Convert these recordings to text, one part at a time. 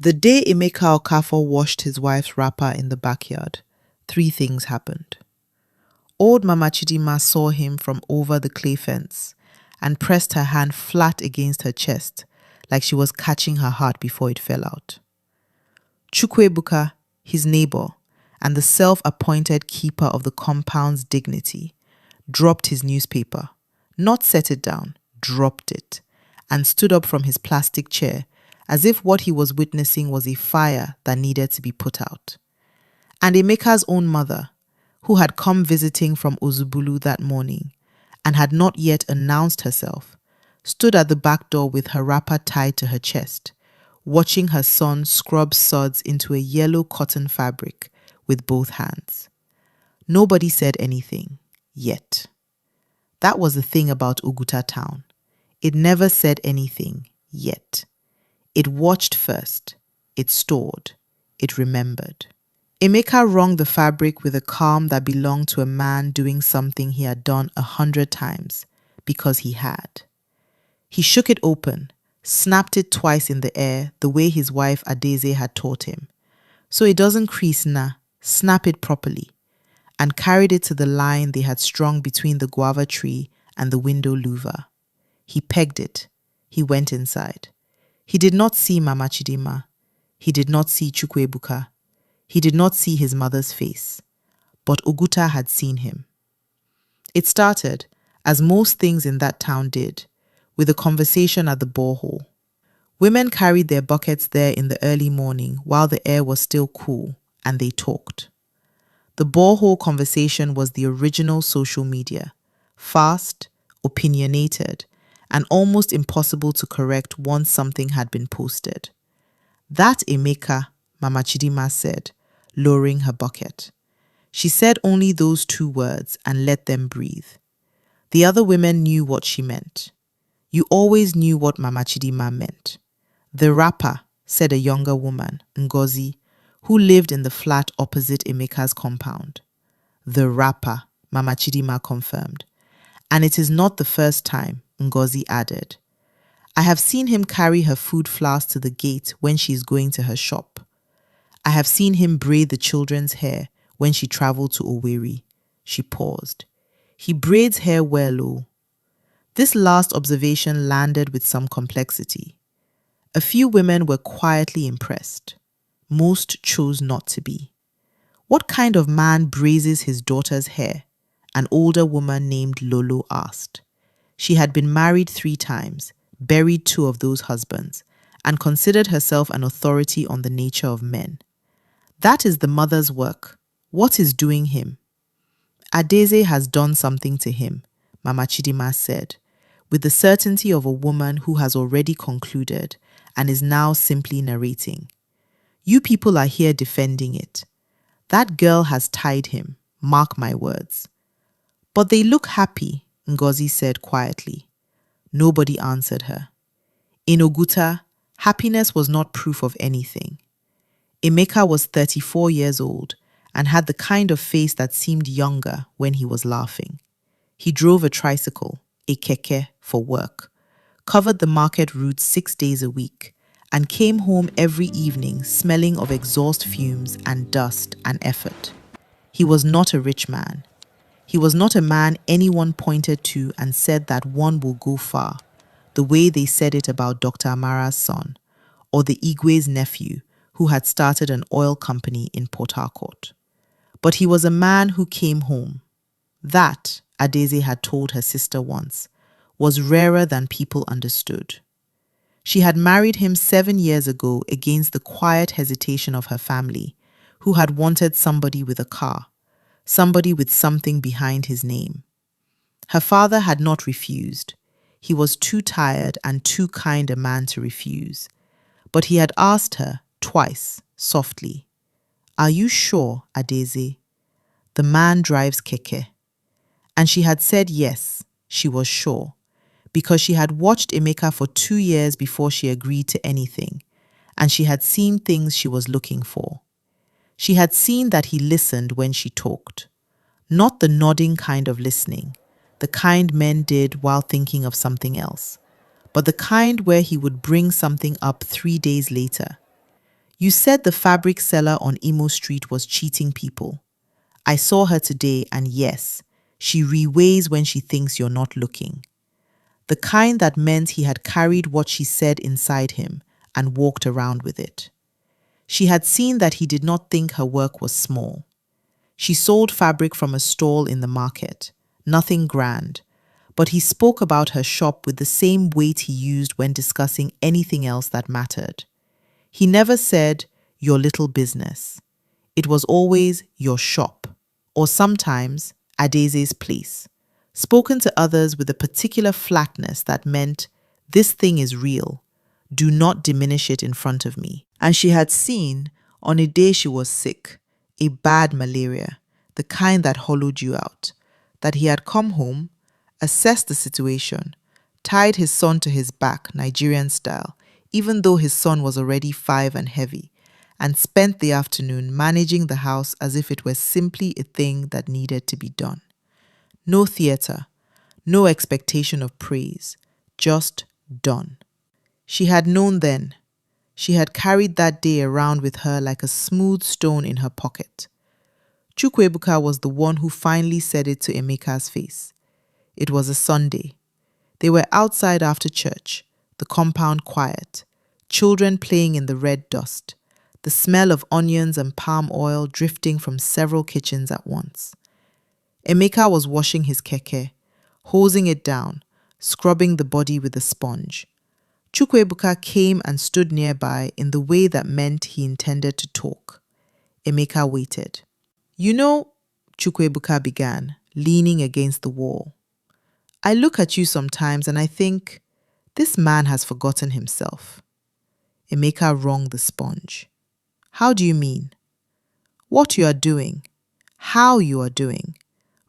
The day Emeka Okafor washed his wife's wrapper in the backyard, three things happened. Old Mama Chidima saw him from over the clay fence and pressed her hand flat against her chest like she was catching her heart before it fell out. Chukua, his neighbor and the self-appointed keeper of the compound's dignity, dropped his newspaper, not set it down, dropped it, and stood up from his plastic chair as if what he was witnessing was a fire that needed to be put out. And Emeka's own mother, who had come visiting from Ozubulu that morning and had not yet announced herself, stood at the back door with her wrapper tied to her chest, watching her son scrub suds into a yellow cotton fabric with both hands. Nobody said anything, yet. That was the thing about Oguta town. It never said anything, yet. It watched first, it stored, it remembered. Emeka wrung the fabric with a calm that belonged to a man doing something he had done 100 times, because he had. He shook it open, snapped it twice in the air the way his wife Adese had taught him. So it doesn't crease snap it properly, and carried it to the line they had strung between the guava tree and the window louver. He pegged it. He went inside. He did not see Mama Chidima. He did not see Chukwa. He did not see his mother's face. But Oguta had seen him. It started, as most things in that town did, with a conversation at the borehole. Women carried their buckets there in the early morning while the air was still cool, and they talked. The borehole conversation was the original social media, fast, opinionated, and almost impossible to correct once something had been posted. That Emeka, Mama Chidima said, lowering her bucket. She said only those two words and let them breathe. The other women knew what she meant. You always knew what Mama Chidima meant. The rapper, said a younger woman, Ngozi, who lived in the flat opposite Emeka's compound. The rapper, Mama Chidima confirmed. And it is not the first time, Ngozi added. I have seen him carry her food flask to the gate when she is going to her shop. I have seen him braid the children's hair when she traveled to Owerri. She paused. He braids hair well, oh. This last observation landed with some complexity. A few women were quietly impressed. Most chose not to be. What kind of man braises his daughter's hair? An older woman named Lolo asked. She had been married 3 times, buried 2 of those husbands, and considered herself an authority on the nature of men. That is the mother's work. What is doing him? Adese has done something to him, Mama Chidima said, with the certainty of a woman who has already concluded and is now simply narrating. You people are here defending it. That girl has tied him, mark my words. But they look happy, Ngozi said quietly. Nobody answered her. In Oguta, happiness was not proof of anything. Emeka was 34 years old and had the kind of face that seemed younger when he was laughing. He drove a tricycle, a keke, for work, covered the market route 6 days a week, and came home every evening smelling of exhaust fumes and dust and effort. He was not a rich man. He was not a man anyone pointed to and said that one will go far, the way they said it about Dr. Amara's son, or the Igwe's nephew, who had started an oil company in Port Harcourt. But he was a man who came home. That, Adese had told her sister once, was rarer than people understood. She had married him 7 years ago against the quiet hesitation of her family, who had wanted somebody with a car, somebody with something behind his name. Her father had not refused. He was too tired and too kind a man to refuse. But he had asked her twice, softly, Are you sure, Adese? The man drives keke. And she had said yes, she was sure, because she had watched Emeka for 2 years before she agreed to anything, and she had seen things she was looking for. She had seen that he listened when she talked. Not the nodding kind of listening, the kind men did while thinking of something else, but the kind where he would bring something up 3 days later. You said the fabric seller on Imo Street was cheating people. I saw her today and yes, she reweighs when she thinks you're not looking. The kind that meant he had carried what she said inside him and walked around with it. She had seen that he did not think her work was small. She sold fabric from a stall in the market, nothing grand, but he spoke about her shop with the same weight he used when discussing anything else that mattered. He never said, your little business. It was always your shop, or sometimes Adese's place, spoken to others with a particular flatness that meant, this thing is real. Do not diminish it in front of me. And she had seen, on a day she was sick, a bad malaria, the kind that hollowed you out, that he had come home, assessed the situation, tied his son to his back, Nigerian style, even though his son was already 5 and heavy, and spent the afternoon managing the house as if it were simply a thing that needed to be done. No theatre, no expectation of praise, just done. She had known then. She had carried that day around with her like a smooth stone in her pocket. Chukwa was the one who finally said it to Emeka's face. It was a Sunday. They were outside after church, the compound quiet, children playing in the red dust, the smell of onions and palm oil drifting from several kitchens at once. Emeka was washing his keke, hosing it down, scrubbing the body with a sponge. Chukwa came and stood nearby in the way that meant he intended to talk. Emeka waited. You know, Chukwa began, leaning against the wall. I look at you sometimes and I think, this man has forgotten himself. Emeka wrung the sponge. How do you mean? What you are doing, how you are doing,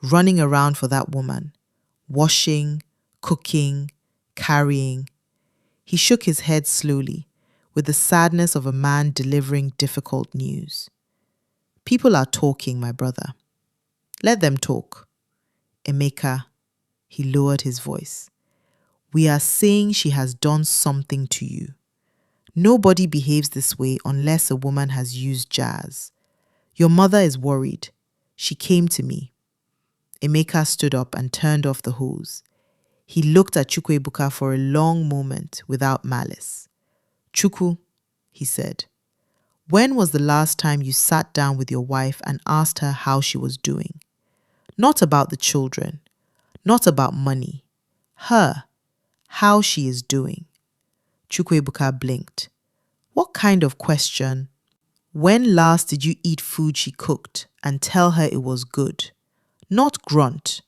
running around for that woman, washing, cooking, carrying. He shook his head slowly, with the sadness of a man delivering difficult news. People are talking, my brother. Let them talk. Emeka, he lowered his voice. We are saying she has done something to you. Nobody behaves this way unless a woman has used jazz. Your mother is worried. She came to me. Emeka stood up and turned off the hose. He looked at Chukwa for a long moment without malice. Chukwu, he said, when was the last time you sat down with your wife and asked her how she was doing? Not about the children, not about money. Her, how she is doing. Chukwa blinked. What kind of question? When last did you eat food she cooked and tell her it was good? Not grunt,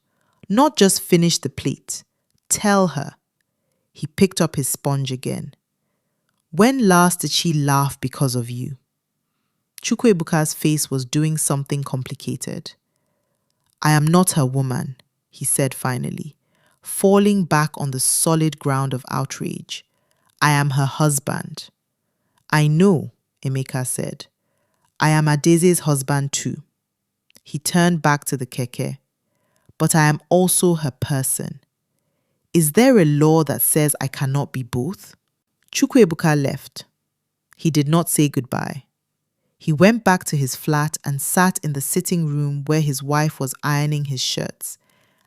not just finish the plate. Tell her. He picked up his sponge again. When last did she laugh because of you? Chukwa's face was doing something complicated. I am not her woman, he said finally, falling back on the solid ground of outrage. I am her husband. I know, Emeka said. I am Adese's husband too. He turned back to the keke. But I am also her person. Is there a law that says I cannot be both? Chukwa left. He did not say goodbye. He went back to his flat and sat in the sitting room where his wife was ironing his shirts,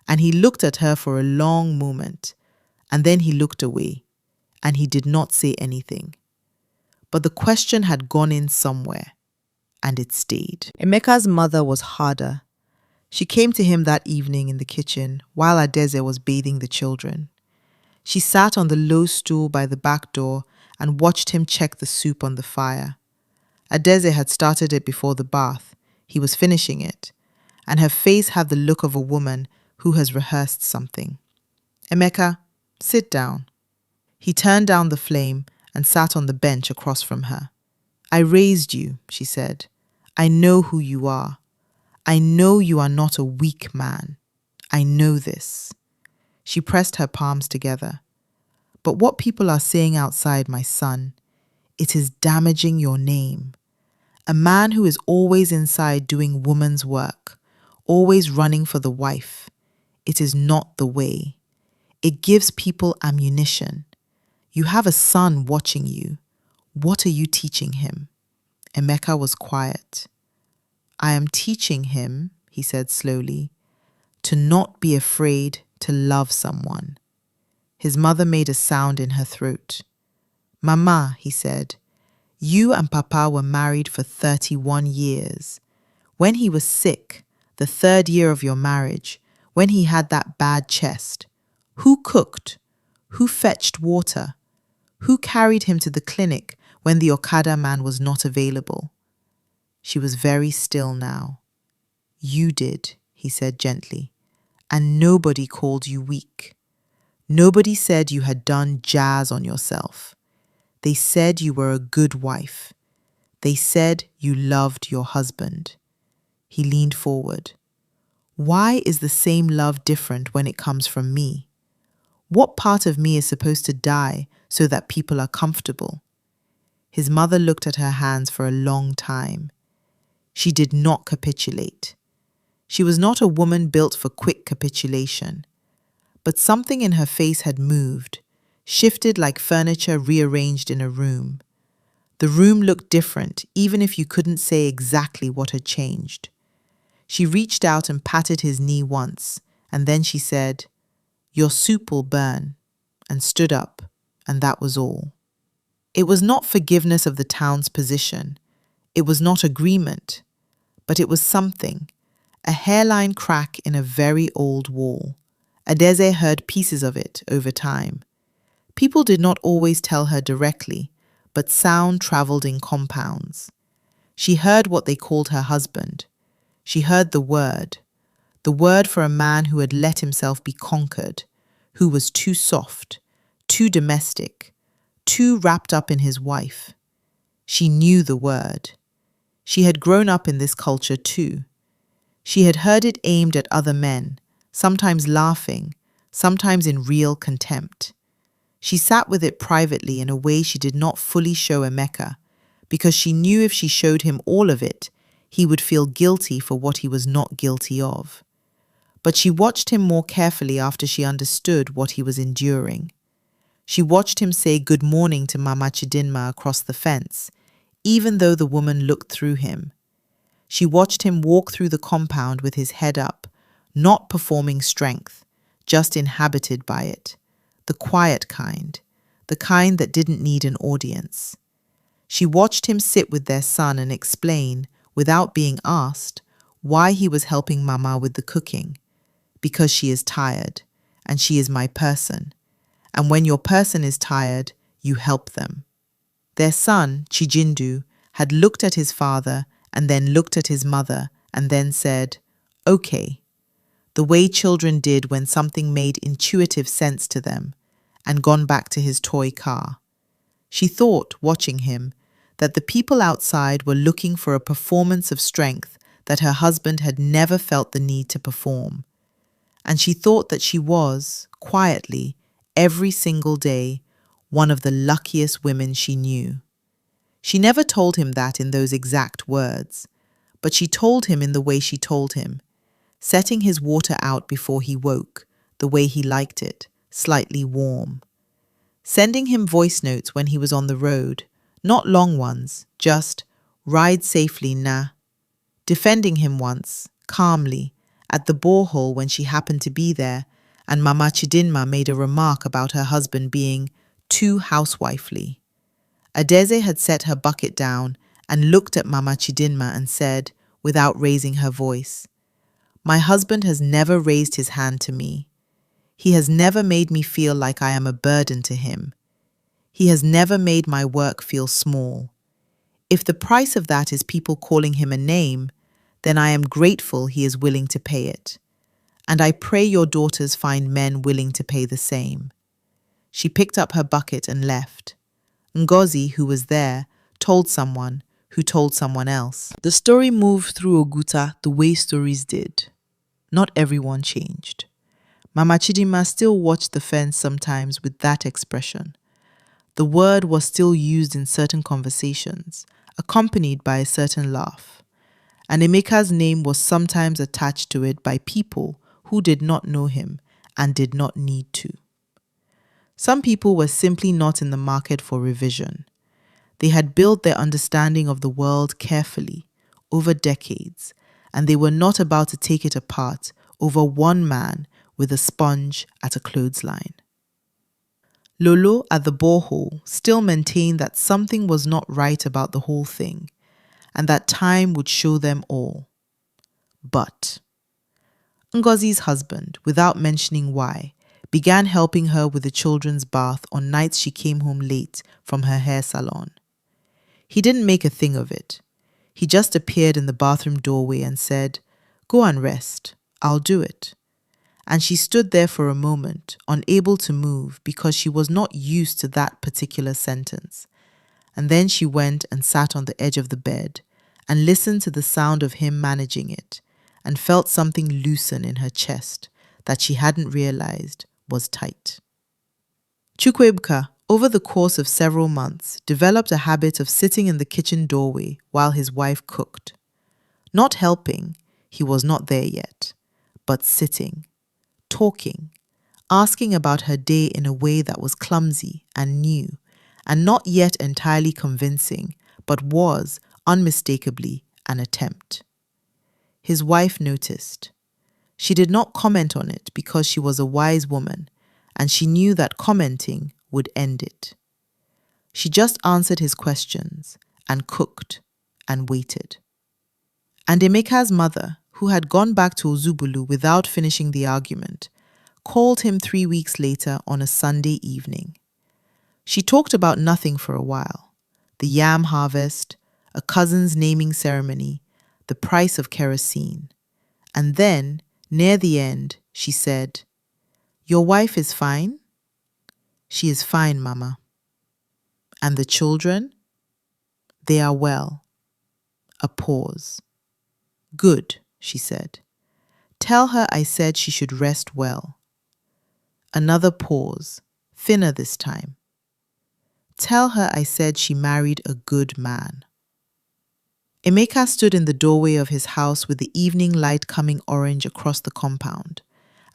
and he looked at her for a long moment, and then he looked away, and he did not say anything. But the question had gone in somewhere, and it stayed. Emeka's mother was harder. She came to him that evening in the kitchen while Adese was bathing the children. She sat on the low stool by the back door and watched him check the soup on the fire. Adese had started it before the bath. He was finishing it, and her face had the look of a woman who has rehearsed something. Emeka, sit down. He turned down the flame and sat on the bench across from her. I raised you, she said. I know who you are. I know you are not a weak man. I know this. She pressed her palms together. But what people are saying outside, my son, it is damaging your name. A man who is always inside doing woman's work, always running for the wife. It is not the way. It gives people ammunition. You have a son watching you. What are you teaching him? Emeka was quiet. I am teaching him, he said slowly, to not be afraid to love someone. His mother made a sound in her throat. Mama, he said, you and Papa were married for 31 years. When he was sick, the 3rd year of your marriage, when he had that bad chest, who cooked? Who fetched water? Who carried him to the clinic when the Okada man was not available? She was very still now. You did, he said gently, and nobody called you weak. Nobody said you had done jazz on yourself. They said you were a good wife. They said you loved your husband. He leaned forward. Why is the same love different when it comes from me? What part of me is supposed to die so that people are comfortable? His mother looked at her hands for a long time. She did not capitulate. She was not a woman built for quick capitulation. But something in her face had moved, shifted like furniture rearranged in a room. The room looked different, even if you couldn't say exactly what had changed. She reached out and patted his knee once, and then she said, "Your soup will burn," and stood up, and that was all. It was not forgiveness of the town's position. It was not agreement, but it was something, a hairline crack in a very old wall. Adese heard pieces of it over time. People did not always tell her directly, but sound traveled in compounds. She heard what they called her husband. She heard the word for a man who had let himself be conquered, who was too soft, too domestic, too wrapped up in his wife. She knew the word. She had grown up in this culture too. She had heard it aimed at other men, sometimes laughing, sometimes in real contempt. She sat with it privately in a way she did not fully show Emeka, because she knew if she showed him all of it, he would feel guilty for what he was not guilty of. But she watched him more carefully after she understood what he was enduring. She watched him say good morning to Mama Chidinma across the fence, even though the woman looked through him. She watched him walk through the compound with his head up, not performing strength, just inhabited by it. The quiet kind, the kind that didn't need an audience. She watched him sit with their son and explain, without being asked, why he was helping Mama with the cooking. Because she is tired, and she is my person. And when your person is tired, you help them. Their son, Chijindu, had looked at his father and then looked at his mother and then said, "Okay," the way children did when something made intuitive sense to them, and gone back to his toy car. She thought, watching him, that the people outside were looking for a performance of strength that her husband had never felt the need to perform. And she thought that she was, quietly, every single day, one of the luckiest women she knew. She never told him that in those exact words, but she told him in the way she told him, setting his water out before he woke, the way he liked it, slightly warm. Sending him voice notes when he was on the road, not long ones, just, "Ride safely, nah." Defending him once, calmly, at the borehole when she happened to be there, and Mama Chidinma made a remark about her husband being too housewifely. Adese had set her bucket down and looked at Mama Chidinma and said, without raising her voice, "My husband has never raised his hand to me. He has never made me feel like I am a burden to him. He has never made my work feel small. If the price of that is people calling him a name, then I am grateful he is willing to pay it. And I pray your daughters find men willing to pay the same." She picked up her bucket and left. Ngozi, who was there, told someone, who told someone else. The story moved through Oguta the way stories did. Not everyone changed. Mama Chidinma still watched the fence sometimes with that expression. The word was still used in certain conversations, accompanied by a certain laugh. And Emeka's name was sometimes attached to it by people who did not know him and did not need to. Some people were simply not in the market for revision. They had built their understanding of the world carefully over decades, and they were not about to take it apart over one man with a sponge at a clothesline. Lolo at the borehole still maintained that something was not right about the whole thing, and that time would show them all. But Ngozi's husband, without mentioning why, began helping her with the children's bath on nights she came home late from her hair salon. He didn't make a thing of it. He just appeared in the bathroom doorway and said, "Go and rest. I'll do it." And she stood there for a moment, unable to move because she was not used to that particular sentence. And then she went and sat on the edge of the bed and listened to the sound of him managing it and felt something loosen in her chest that she hadn't realized was tight. Chukwa, over the course of several months, developed a habit of sitting in the kitchen doorway while his wife cooked. Not helping, he was not there yet, but sitting, talking, asking about her day in a way that was clumsy and new, and not yet entirely convincing, but was, unmistakably, an attempt. His wife noticed. She did not comment on it because she was a wise woman, and she knew that commenting would end it. She just answered his questions and cooked and waited. And Emeka's mother, who had gone back to Ozubulu without finishing the argument, called him 3 weeks later on a Sunday evening. She talked about nothing for a while: the yam harvest, a cousin's naming ceremony, the price of kerosene. And then, near the end, she said, "Your wife is fine?" "She is fine, Mama." "And the children?" "They are well." A pause. "Good," she said. "Tell her I said she should rest well." Another pause, thinner this time. "Tell her I said she married a good man." Emeka stood in the doorway of his house with the evening light coming orange across the compound,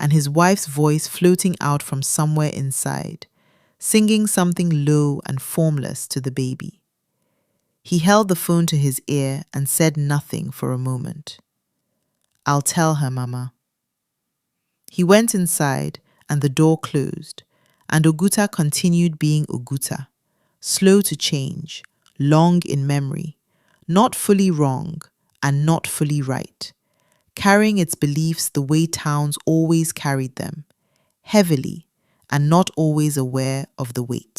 and his wife's voice floating out from somewhere inside, singing something low and formless to the baby. He held the phone to his ear and said nothing for a moment. "I'll tell her, Mama." He went inside and the door closed, and Oguta continued being Oguta, slow to change, long in memory, not fully wrong and not fully right, carrying its beliefs the way towns always carried them, heavily and not always aware of the weight.